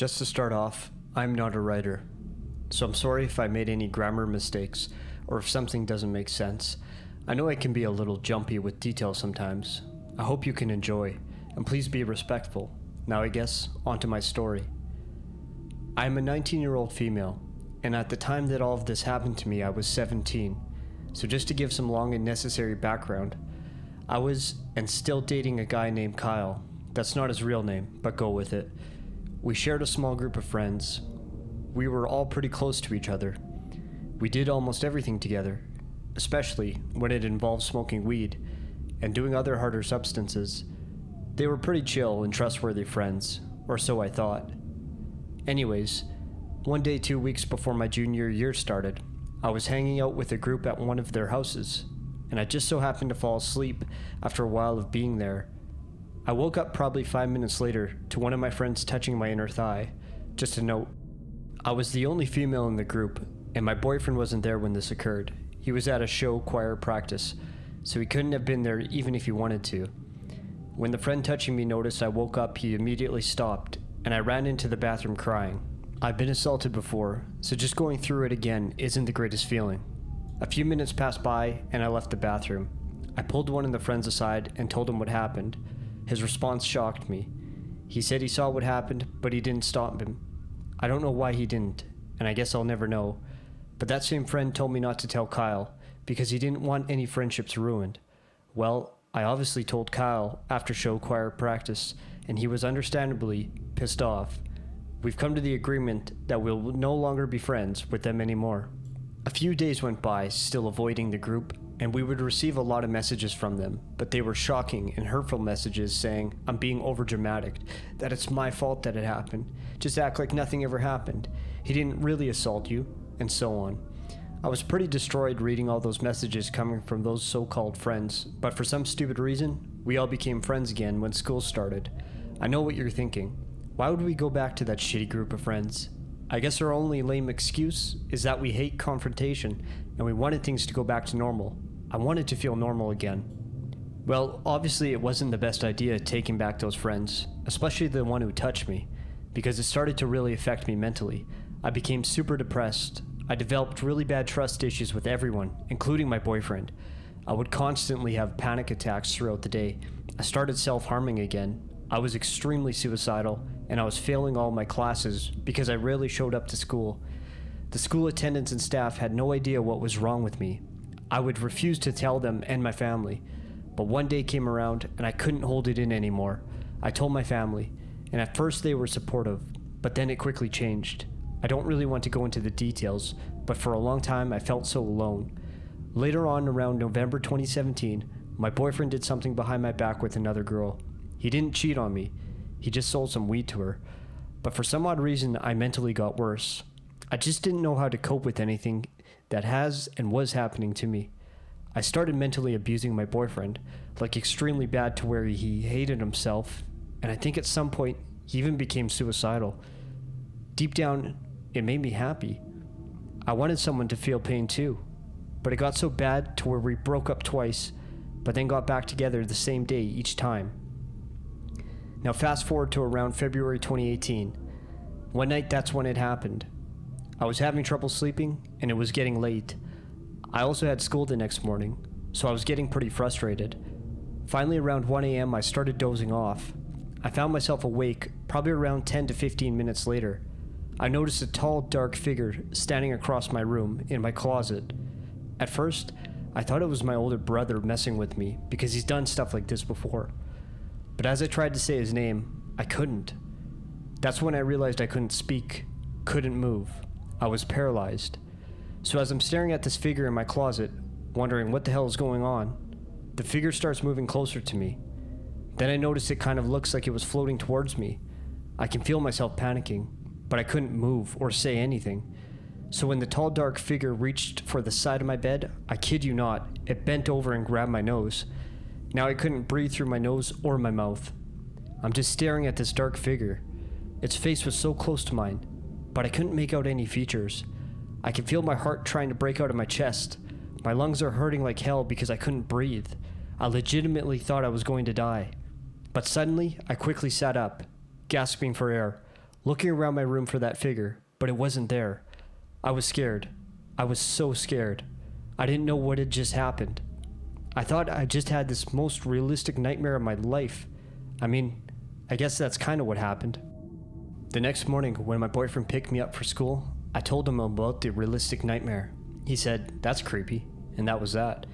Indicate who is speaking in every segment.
Speaker 1: Just to start off, I'm not a writer, so I'm sorry if I made any grammar mistakes or if something doesn't make sense. I know I can be a little jumpy with details sometimes. I hope you can enjoy, and please be respectful. Now I guess, onto my story. I am a 19-year-old female, and at the time that all of this happened to me I was 17, so just to give some long and necessary background, I was and still dating a guy named Kyle. That's not his real name, but go with it. We shared a small group of friends. We were all pretty close to each other. We did almost everything together, especially when it involved smoking weed and doing other harder substances. They were pretty chill and trustworthy friends, or so I thought. Anyways, one day 2 weeks before my junior year started, I was hanging out with a group at one of their houses, and I just so happened to fall asleep after a while of being there. I woke up probably 5 minutes later to one of my friends touching my inner thigh. Just a note, I was the only female in the group, and my boyfriend wasn't there when this occurred. He was at a show choir practice, so he couldn't have been there even if he wanted to. When the friend touching me noticed I woke up, he immediately stopped, and I ran into the bathroom crying. I've been assaulted before, so just going through it again isn't the greatest feeling. A few minutes passed by, and I left the bathroom. I pulled one of the friends aside and told him what happened. His response shocked me. He said he saw what happened, but he didn't stop him. I don't know why he didn't, and I guess I'll never know. But that same friend told me not to tell Kyle, because he didn't want any friendships ruined. Well, I obviously told Kyle after show choir practice, and he was understandably pissed off. We've come to the agreement that we'll no longer be friends with them anymore. A few days went by, still avoiding the group, and we would receive a lot of messages from them, but they were shocking and hurtful messages saying I'm being overdramatic, that it's my fault that it happened, just act like nothing ever happened, he didn't really assault you, and so on. I was pretty destroyed reading all those messages coming from those so-called friends, but for some stupid reason, we all became friends again when school started. I know what you're thinking. Why would we go back to that shitty group of friends? I guess our only lame excuse is that we hate confrontation and we wanted things to go back to normal. I wanted to feel normal again. Well, obviously it wasn't the best idea taking back those friends, especially the one who touched me, because it started to really affect me mentally. I became super depressed. I developed really bad trust issues with everyone, including my boyfriend. I would constantly have panic attacks throughout the day. I started self-harming again. I was extremely suicidal, and I was failing all my classes because I rarely showed up to school. The school attendants and staff had no idea what was wrong with me. I would refuse to tell them and my family, but one day came around and I couldn't hold it in anymore. I told my family, and at first they were supportive, but then it quickly changed. I don't really want to go into the details, but for a long time I felt so alone. Later on, around November 2017, my boyfriend did something behind my back with another girl. He didn't cheat on me, he just sold some weed to her. But for some odd reason, I mentally got worse. I just didn't know how to cope with anything that has and was happening to me. I started mentally abusing my boyfriend, like extremely bad to where he hated himself, and I think at some point he even became suicidal. Deep down, it made me happy. I wanted someone to feel pain too, but it got so bad to where we broke up twice, but then got back together the same day each time. Now fast forward to around February 2018. One night, that's when it happened. I was having trouble sleeping, and it was getting late. I also had school the next morning, so I was getting pretty frustrated. Finally, around 1 a.m., I started dozing off. I found myself awake probably around 10 to 15 minutes later. I noticed a tall, dark figure standing across my room in my closet. At first, I thought it was my older brother messing with me because he's done stuff like this before. But as I tried to say his name, I couldn't. That's when I realized I couldn't speak, couldn't move. I was paralyzed. So as I'm staring at this figure in my closet, wondering what the hell is going on, the figure starts moving closer to me. Then I notice it kind of looks like it was floating towards me. I can feel myself panicking, but I couldn't move or say anything. So when the tall dark figure reached for the side of my bed, I kid you not, it bent over and grabbed my nose. Now I couldn't breathe through my nose or my mouth. I'm just staring at this dark figure. Its face was so close to mine, but I couldn't make out any features. I could feel my heart trying to break out of my chest. My lungs are hurting like hell because I couldn't breathe. I legitimately thought I was going to die. But suddenly, I quickly sat up, gasping for air, looking around my room for that figure, but it wasn't there. I was scared. I was so scared. I didn't know what had just happened. I thought I just had this most realistic nightmare of my life. I mean, I guess that's kind of what happened. The next morning, when my boyfriend picked me up for school, I told him about the realistic nightmare. He said, "That's creepy," and that was that.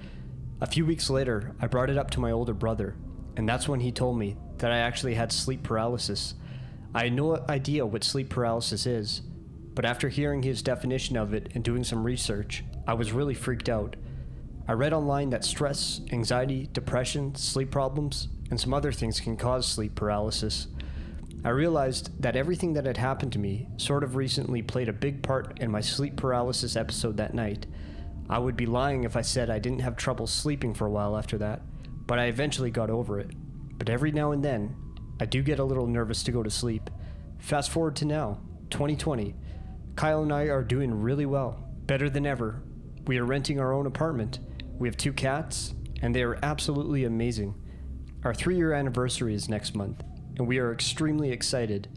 Speaker 1: A few weeks later, I brought it up to my older brother, and that's when he told me that I actually had sleep paralysis. I had no idea what sleep paralysis is, but after hearing his definition of it and doing some research, I was really freaked out. I read online that stress, anxiety, depression, sleep problems, and some other things can cause sleep paralysis. I realized that everything that had happened to me sort of recently played a big part in my sleep paralysis episode that night. I would be lying if I said I didn't have trouble sleeping for a while after that, but I eventually got over it. But every now and then, I do get a little nervous to go to sleep. Fast forward to now, 2020. Kyle and I are doing really well, better than ever. We are renting our own apartment. We have 2 cats, and they are absolutely amazing. Our 3-year anniversary is next month, and we are extremely excited.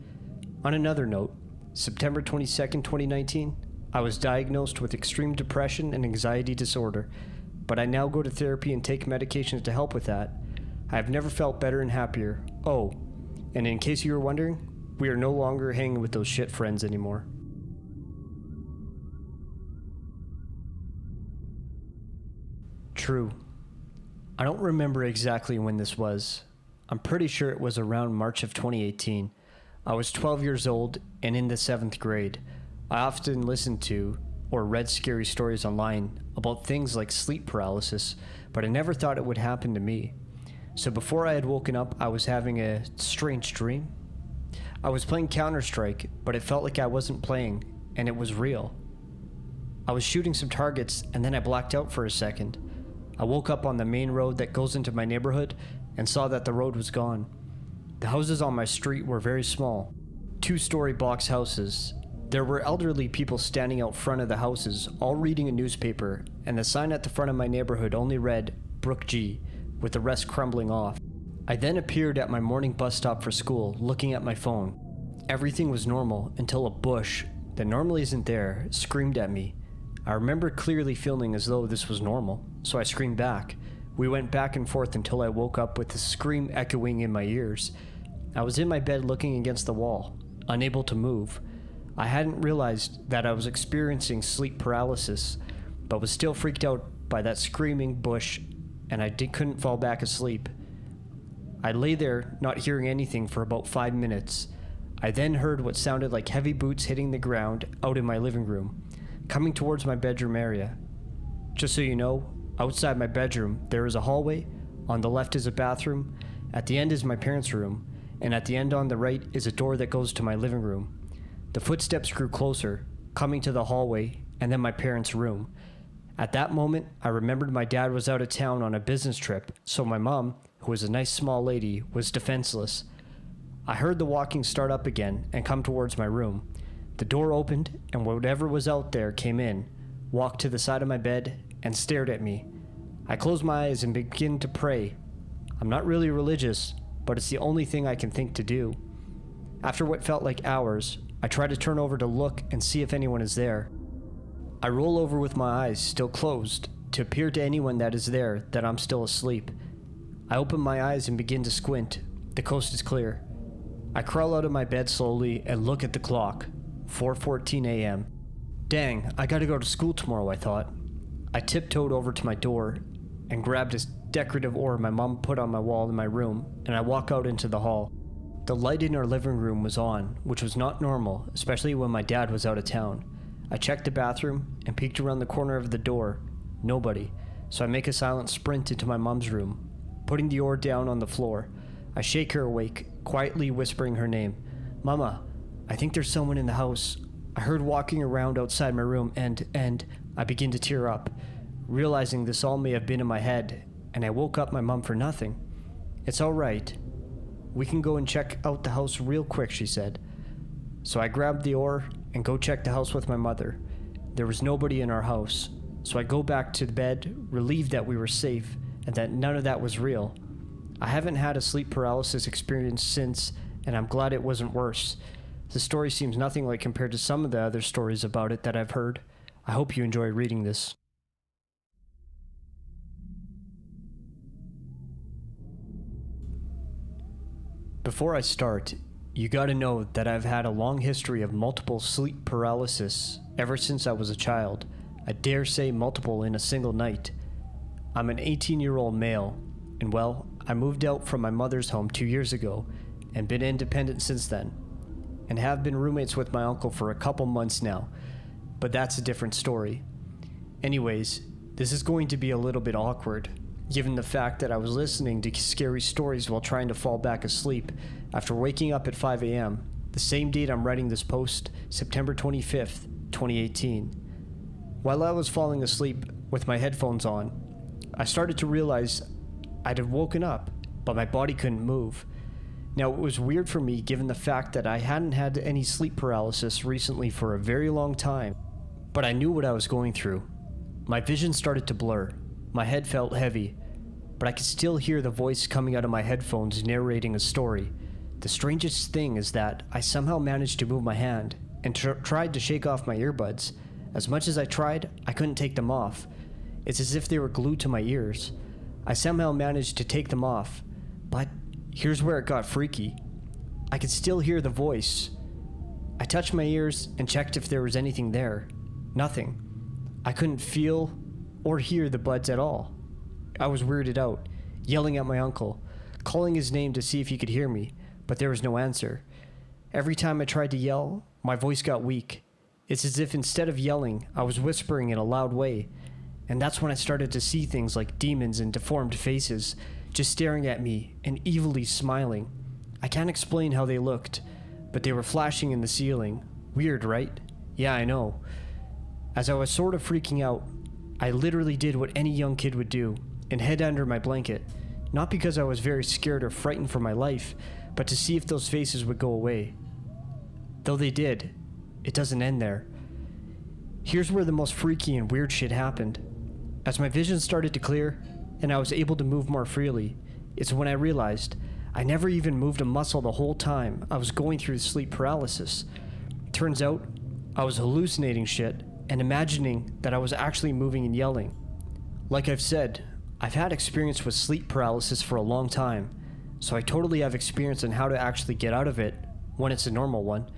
Speaker 1: On another note, September 22nd, 2019, I was diagnosed with extreme depression and anxiety disorder, but I now go to therapy and take medications to help with that. I have never felt better and happier. Oh, and in case you were wondering, we are no longer hanging with those shit friends anymore. True. I don't remember exactly when this was. I'm pretty sure it was around March of 2018. I was 12 years old and in the 7th grade. I often listened to or read scary stories online about things like sleep paralysis, but I never thought it would happen to me. So before I had woken up, I was having a strange dream. I was playing Counter-Strike, but it felt like I wasn't playing, and it was real. I was shooting some targets, and then I blacked out for a second. I woke up on the main road that goes into my neighborhood and saw that the road was gone. The houses on my street were very small, 2-story box houses. There were elderly people standing out front of the houses, all reading a newspaper, and the sign at the front of my neighborhood only read, "Brook G," with the rest crumbling off. I then appeared at my morning bus stop for school, looking at my phone. Everything was normal until a bush, that normally isn't there, screamed at me. I remember clearly feeling as though this was normal, so I screamed back. We went back and forth until I woke up with the scream echoing in my ears. I was in my bed looking against the wall, unable to move. I hadn't realized that I was experiencing sleep paralysis, but was still freaked out by that screaming bush, and I couldn't fall back asleep. I lay there, not hearing anything, for about 5 minutes. I then heard what sounded like heavy boots hitting the ground out in my living room, coming towards my bedroom area. Just so you know, outside my bedroom, there is a hallway. On the left is a bathroom. At the end is my parents' room. And at the end on the right is a door that goes to my living room. The footsteps grew closer, coming to the hallway and then my parents' room. At that moment, I remembered my dad was out of town on a business trip, so my mom, who was a nice small lady, was defenseless. I heard the walking start up again and come towards my room. The door opened, and whatever was out there came in, walked to the side of my bed, and stared at me. I closed my eyes and began to pray. I'm not really religious, but it's the only thing I can think to do. After what felt like hours, I try to turn over to look and see if anyone is there. I roll over with my eyes still closed to appear to anyone that is there that I'm still asleep. I open my eyes and begin to squint. The coast is clear. I crawl out of my bed slowly and look at the clock. 4:14 a.m. Dang, I gotta go to school tomorrow, I thought. I tiptoed over to my door and grabbed a decorative orb my mom put on my wall in my room, and I walk out into the hall. The light in our living room was on, which was not normal, especially when my dad was out of town. I checked the bathroom and peeked around the corner of the door. Nobody, so I make a silent sprint into my mom's room. Putting the orb down on the floor, I shake her awake, quietly whispering her name. "Mama, I think there's someone in the house. I heard walking around outside my room and I begin to tear up, realizing this all may have been in my head, and I woke up my mom for nothing. It's all right. We can go and check out the house real quick," she said. So I grabbed the oar and go check the house with my mother. There was nobody in our house, so I go back to the bed, relieved that we were safe and that none of that was real. I haven't had a sleep paralysis experience since, and I'm glad it wasn't worse. The story seems nothing like compared to some of the other stories about it that I've heard. I hope you enjoy reading this. Before I start, you gotta know that I've had a long history of multiple sleep paralysis ever since I was a child. I dare say multiple in a single night. I'm an 18-year-old male, and well, I moved out from my mother's home 2 years ago and been independent since then, and have been roommates with my uncle for a couple months now, but that's a different story. Anyways, this is going to be a little bit awkward, given the fact that I was listening to scary stories while trying to fall back asleep after waking up at 5 a.m., the same date I'm writing this post, September 25th, 2018. While I was falling asleep with my headphones on, I started to realize I'd have woken up, but my body couldn't move. Now, it was weird for me given the fact that I hadn't had any sleep paralysis recently for a very long time, but I knew what I was going through. My vision started to blur, my head felt heavy, but I could still hear the voice coming out of my headphones narrating a story. The strangest thing is that I somehow managed to move my hand and tried to shake off my earbuds. As much as I tried, I couldn't take them off. It's as if they were glued to my ears. I somehow managed to take them off, but here's where it got freaky. I could still hear the voice. I touched my ears and checked if there was anything there. Nothing. I couldn't feel or hear the buds at all. I was weirded out, yelling at my uncle, calling his name to see if he could hear me, but there was no answer. Every time I tried to yell, my voice got weak. It's as if instead of yelling, I was whispering in a loud way. And that's when I started to see things like demons and deformed faces, just staring at me and evilly smiling. I can't explain how they looked, but they were flashing in the ceiling. Weird, right? Yeah, I know. As I was sort of freaking out, I literally did what any young kid would do, and hid under my blanket. Not because I was very scared or frightened for my life, but to see if those faces would go away. Though they did, it doesn't end there. Here's where the most freaky and weird shit happened. As my vision started to clear, and I was able to move more freely, it's when I realized I never even moved a muscle the whole time I was going through sleep paralysis. Turns out, I was hallucinating shit and imagining that I was actually moving and yelling. Like I've said, I've had experience with sleep paralysis for a long time, so I totally have experience on how to actually get out of it when it's a normal one,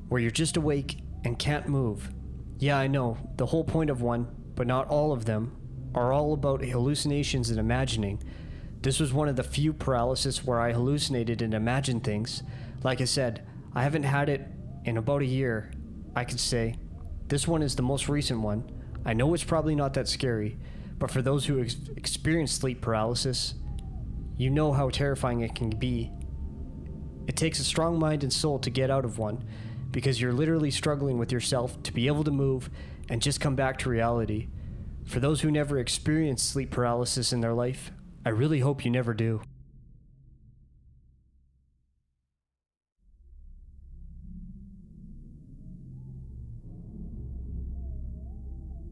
Speaker 1: where you're just awake and can't move. Yeah, I know, the whole point of one, but not all of them, are all about hallucinations and imagining. This was one of the few paralysis where I hallucinated and imagined things. Like I said, I haven't had it in about a year, I could say. This one is the most recent one. I know it's probably not that scary, but for those who experience sleep paralysis, you know how terrifying it can be. It takes a strong mind and soul to get out of one, because you're literally struggling with yourself to be able to move and just come back to reality. For those who never experienced sleep paralysis in their life, I really hope you never do.